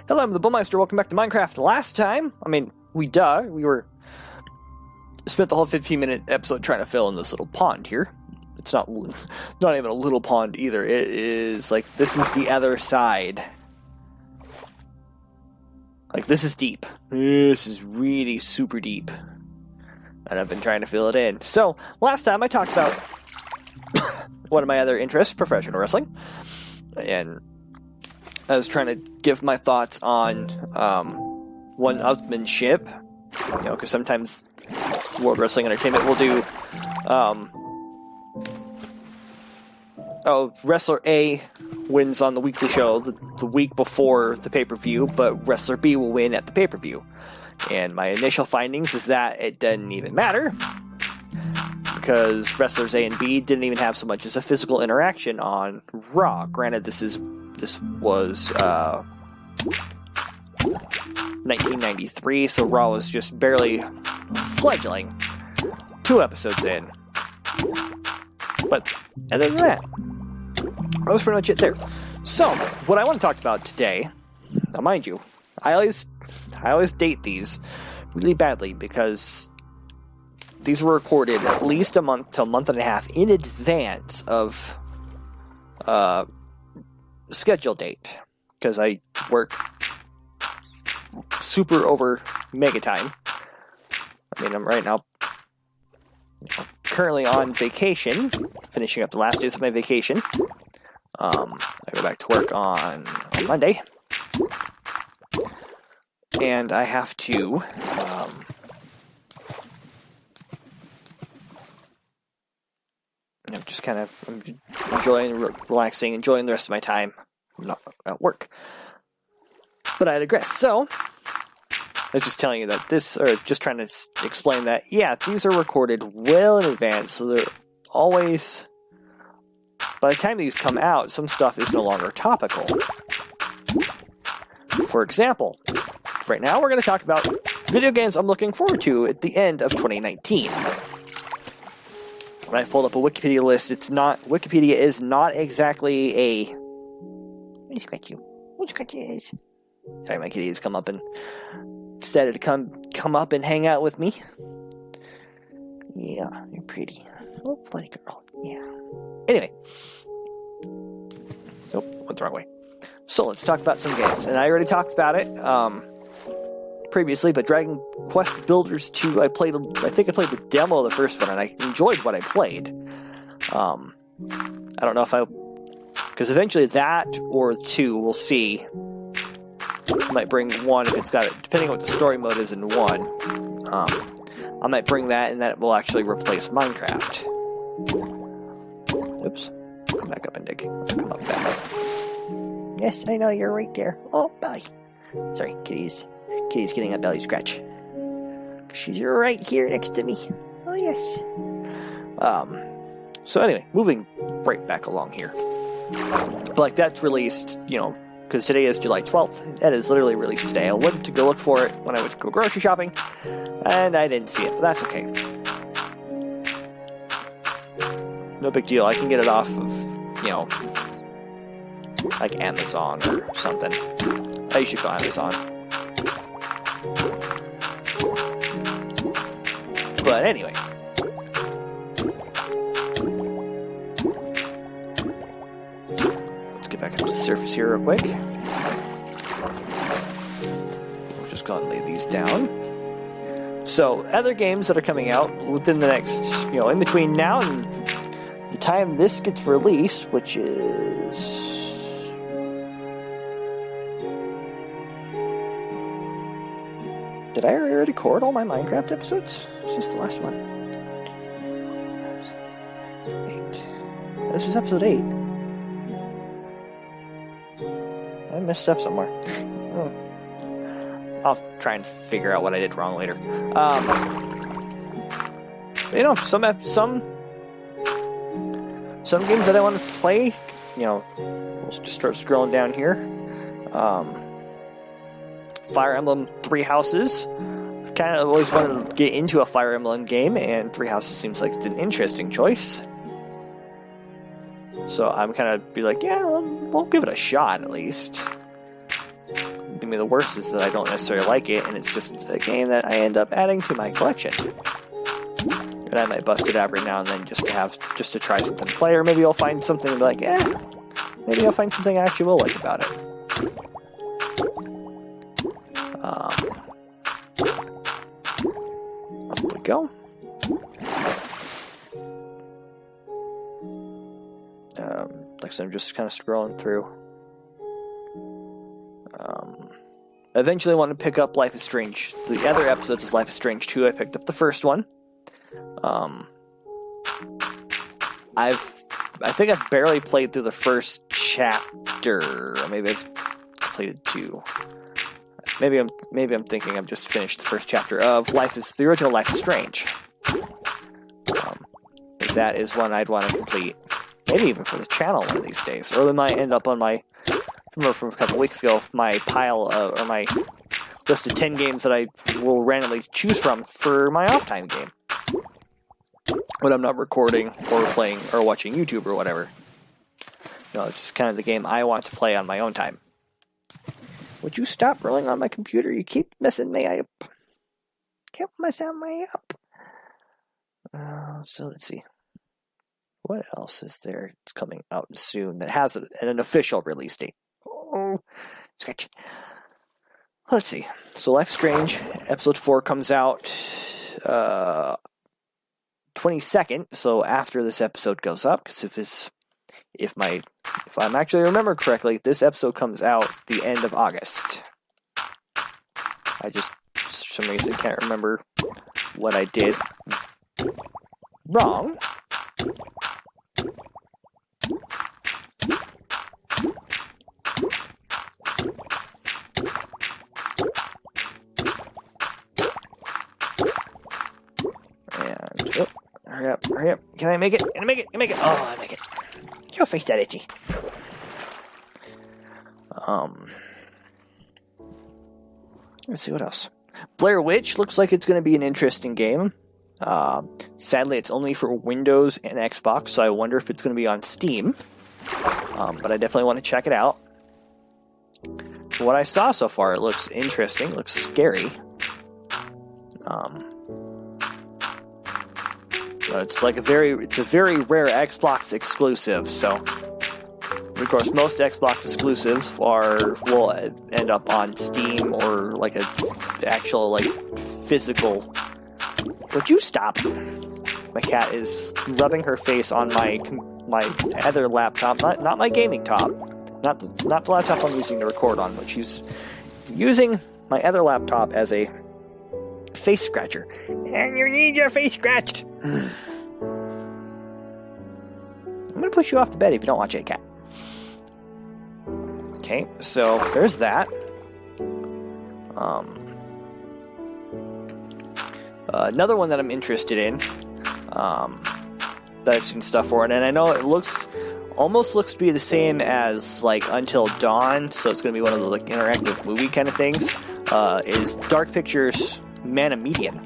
Hello, I'm the Bullmeister. Welcome back to Minecraft. Last time, we spent the whole 15-minute episode trying to fill in this little pond here. It's not even a little pond either. It is like, this is the other side. Like, this is deep. This is really super deep. And I've been trying to fill it in. So, last time I talked about one of my other interests, professional wrestling. And I was trying to give my thoughts on one-upsmanship. You know, because sometimes World Wrestling Entertainment will do Wrestler A wins on the weekly show the week before the pay-per-view, but Wrestler B will win at the pay-per-view. And my initial findings is that it doesn't even matter, because Wrestlers A and B didn't even have so much as a physical interaction on Raw. Granted, this was 1993, so Raw was just barely fledgling 2 episodes in. But other than that, that was pretty much it there. So, what I want to talk about today, now mind you, I always date these really badly because these were recorded at least a month to a month and a half in advance of schedule date, because I work super over mega time. I'm right now currently on vacation, finishing up the last days of my vacation. I go back to work on Monday, and I have to I'm just kind of enjoying, relaxing, enjoying the rest of my time. I'm not at work. But I digress. So, I was just telling you that just trying to explain that, yeah, these are recorded well in advance, so they're always, by the time these come out, some stuff is no longer topical. For example, right now we're going to talk about video games I'm looking forward to at the end of 2019. When I pulled up a Wikipedia list, Wikipedia is not exactly a... What scratch you? What scratch is? Sorry, my kitty has come up and decided to come up and hang out with me. Yeah, you're pretty. Oh, funny girl. Yeah. Anyway. Nope, went the wrong way. So let's talk about some games. And I already talked about it previously, but Dragon Quest Builders 2, I think I played the demo of the first one, and I enjoyed what I played. I don't know if because eventually that or 2, we'll see. I might bring 1 if it's got it, depending on what the story mode is in 1. I might bring that, and that will actually replace Minecraft. Oops. Come back up and dig. Come up back up. Yes, I know, you're right there. Oh, belly. Sorry, Kitty's getting a belly scratch. She's right here next to me. Oh, yes. So anyway, moving right back along here. But like, that's released, because today is July 12th. That is literally released today. I went to go look for it when I went to go grocery shopping, and I didn't see it, but that's okay. No big deal. I can get it off of, like Amazon or something. I should go Amazon. But anyway. Let's get back up to the surface here real quick. We'll just go and lay these down. So, other games that are coming out within the next, in between now and the time this gets released, which is... Did I already record all my Minecraft episodes? Is this the last one? 8. This is episode 8. I messed up somewhere. I'll try and figure out what I did wrong later. Some games that I want to play, we'll just start scrolling down here. Fire Emblem 3 Houses. I've kind of always wanted to get into a Fire Emblem game, and 3 Houses seems like it's an interesting choice. So I'm kind of be like, yeah, we'll give it a shot at least. I mean, the worst is that I don't necessarily like it, and it's just a game that I end up adding to my collection. And I might bust it every now and then just to try something to play, or maybe I'll find something and be like, maybe I'll find something I actually will like about it. Up we go. Like I said, I'm just kind of scrolling through. I eventually want to pick up Life is Strange. The other episodes of Life is Strange 2, I picked up the first one. I think I've barely played through the first chapter. Or maybe I've completed 2. Maybe I'm thinking I've just finished the first chapter of the original Life is Strange. Because that is one I'd want to complete. Maybe even for the channel one of these days. Or they might end up on my, from a couple weeks ago, my pile or my list of 10 games that I will randomly choose from for my off-time game. When I'm not recording or playing or watching YouTube or whatever. It's just kind of the game I want to play on my own time. Would you stop rolling on my computer? You keep messing me up. Keep messing me up. So let's see. What else is there? It's coming out soon that has an official release date. Oh, sketch. Let's see. So Life is Strange episode 4 comes out 22nd. So after this episode goes up, because if I'm actually remember correctly, this episode comes out the end of August. I just for some reason can't remember what I did wrong. And hurry up. Can I make it? Can I make it? Oh, I make it. Your face that itchy. Let's see what else. Blair Witch looks like it's going to be an interesting game. Sadly, it's only for Windows and Xbox, so I wonder if it's going to be on Steam. But I definitely want to check it out. What I saw so far, it looks interesting. It looks scary. It's a very rare Xbox exclusive. So, of course, most Xbox exclusives will end up on Steam or like a actual physical. Would you stop? My cat is rubbing her face on my other laptop, not my gaming top, not the laptop I'm using to record on, but she's using my other laptop as a face scratcher. And you need your face scratched. I'm gonna push you off the bed if you don't watch it, cat. Okay, so there's that. Another one that I'm interested in, that I've seen stuff for, and I know it almost looks to be the same as Until Dawn, so it's going to be one of the interactive movie kind of things. Is Dark Pictures Man of Medium.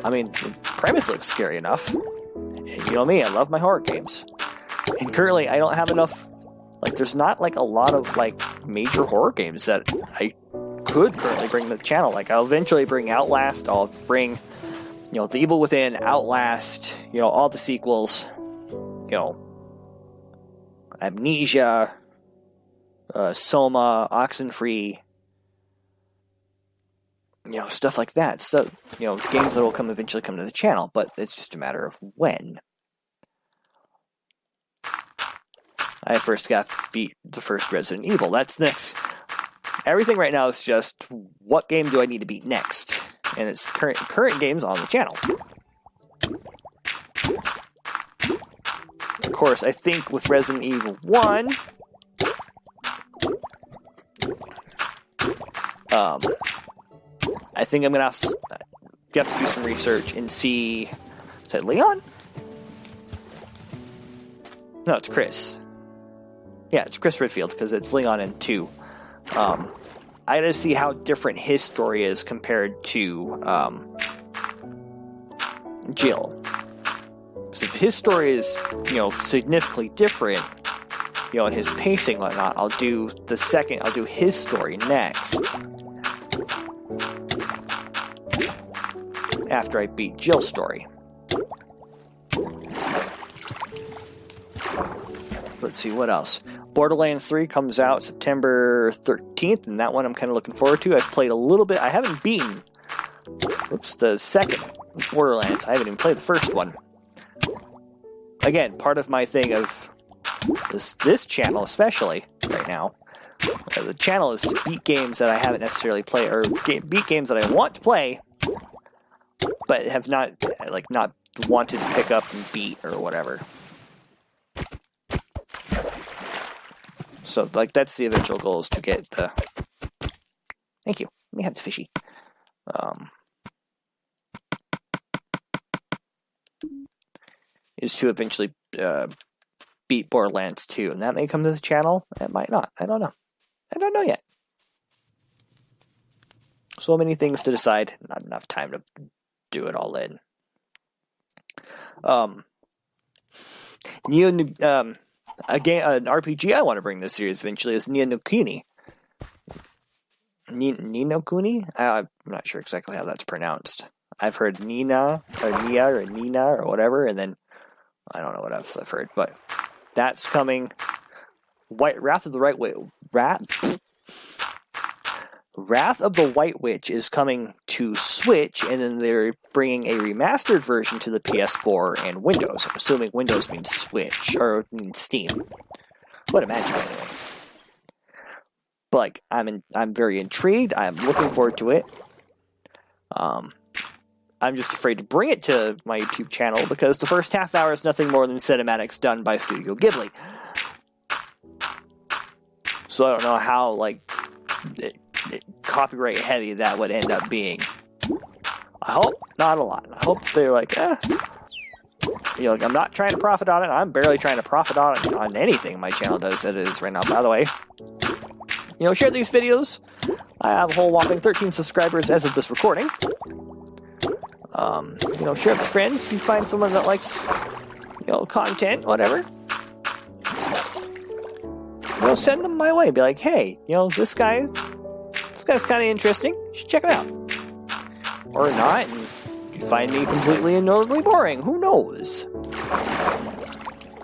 I mean, the premise looks scary enough. And you know me, I love my horror games. And currently, I don't have enough. There's not a lot of major horror games that I could currently bring to the channel. I'll eventually bring Outlast. I'll bring, The Evil Within, Outlast. All the sequels. Amnesia, Soma, Oxenfree. Stuff like that. So, games that will eventually come to the channel, but it's just a matter of when. I first got to beat the first Resident Evil. That's next. Everything right now is just, what game do I need to beat next? And it's current games on the channel. Of course, I think with Resident Evil 1... I think I'm going to have to do some research and see... Is that Leon? No, it's Chris. Yeah, it's Chris Redfield, because it's Leon in 2. I gotta see how different his story is compared to Jill. So if his story is, significantly different, and his pacing and whatnot, I'll do his story next. After I beat Jill's story. Let's see, what else? Borderlands 3 comes out September 13th, and that one I'm kind of looking forward to. I've played a little bit. I haven't beaten the second Borderlands. I haven't even played the first one. Again, part of my thing of this channel, especially right now, the channel is to beat games that I haven't necessarily played, or beat games that I want to play, but have not wanted to pick up and beat or whatever. So, that's the eventual goal, is to get the... Thank you. Let me have the fishy. Is to eventually beat Borderlands 2. And that may come to the channel. It might not. I don't know. I don't know yet. So many things to decide. Not enough time to do it all in. Again, an RPG I want to bring this series eventually is Ni no Kuni. Ni no Kuni? I'm not sure exactly how that's pronounced. I've heard Nina, or Nia, or Nina, or whatever, and then I don't know what else I've heard, but that's coming. Wrath of the White Witch is coming to Switch, and then they're bringing a remastered version to the PS4 and Windows. I'm assuming Windows means Switch, or means Steam. Would imagine anyway. But I'm very intrigued. I'm looking forward to it. I'm just afraid to bring it to my YouTube channel because the first half hour is nothing more than cinematics done by Studio Ghibli. So I don't know how copyright heavy that would end up being. I hope not a lot. I hope they're I'm not trying to profit on it. I'm barely trying to profit on anything my channel does that is right now. By the way, share these videos. I have a whole whopping 13 subscribers as of this recording. Share with friends if you find someone that likes, content, whatever. Send them my way. Be like, hey, this guy's kind of interesting. You should check him out. Or not, and you find me completely and totally boring. Who knows?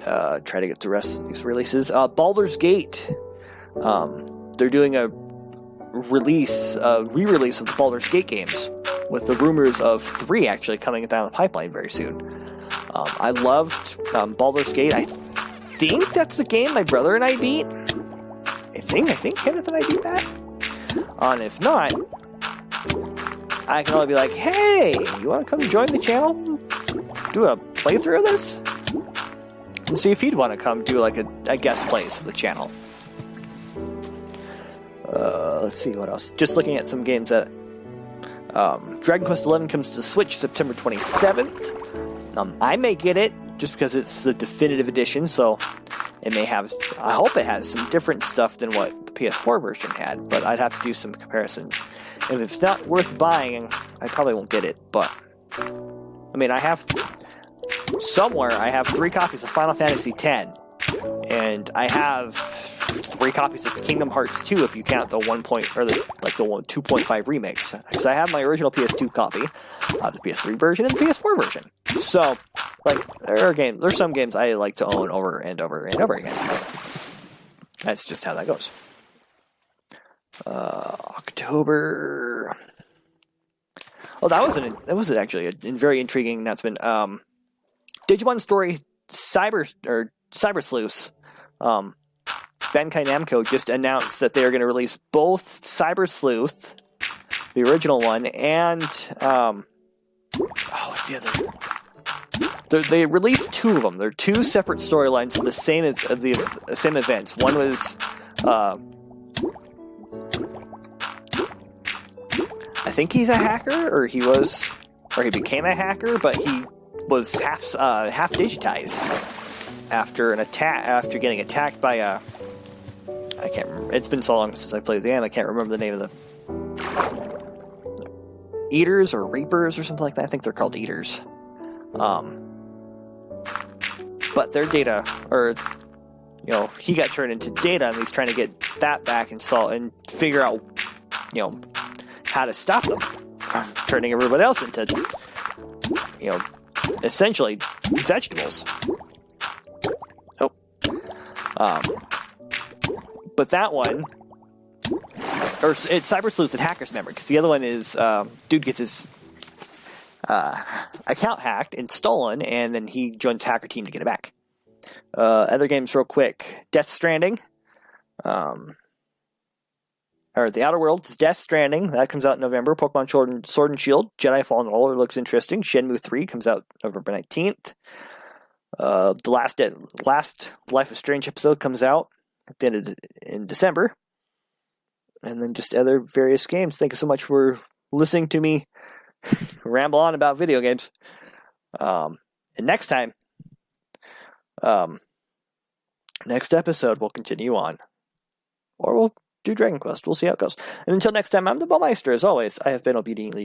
Try to get the rest of these releases. Baldur's Gate. They're doing a re-release of the Baldur's Gate games, with the rumors of 3 actually coming down the pipeline very soon. I loved Baldur's Gate. I think that's the game my brother and I beat. I think Kenneth and I beat that. And if not, I can only be like, hey, you want to come join the channel? Do a playthrough of this? And see if he'd want to come do a guest plays of the channel. Let's see what else. Just looking at some games that Dragon Quest XI comes to Switch September 27th. I may get it just because it's the definitive edition, so it may have. I hope it has some different stuff than what the PS4 version had, but I'd have to do some comparisons. And if it's not worth buying, I probably won't get it. But I have 3 copies of Final Fantasy X, and I have 3 copies of Kingdom Hearts 2 if you count the 2.5 remix, because I have my original PS2 copy of the PS3 version and the PS4 version. So there's some games I like to own over and over and over again. That's just how that goes. October. Oh, that was actually a very intriguing announcement. Digimon Story Cyber Sleuths. Bandai Namco just announced that they are going to release both Cyber Sleuth, the original one, and what's the other? They released 2 of them. They're 2 separate storylines of the same events. One was, I think he's a hacker, or he became a hacker, but he was half digitized after getting attacked by a. I can't remember. It's been so long since I played the game. I can't remember the name of the Eaters or Reapers or something like that. I think they're called Eaters. But their data, or he got turned into Data, and he's trying to get that back and figure out, how to stop them from turning everybody else into, essentially vegetables. But that one, or it's Cyber Sleuths and Hackers Memory, because the other one is dude gets his account hacked and stolen, and then he joins the hacker team to get it back. Other games real quick. Death Stranding. Or The Outer Worlds, Death Stranding. That comes out in November. Pokemon Sword and Shield. Jedi Fallen Order looks interesting. Shenmue 3 comes out November 19th. The last Life is Strange episode comes out at the end in December. And then just other various games. Thank you so much for listening to me ramble on about video games. And next time, next episode, we'll continue on. Or we'll do Dragon Quest. We'll see how it goes. And until next time, I'm the Ballmeister. As always, I have been obediently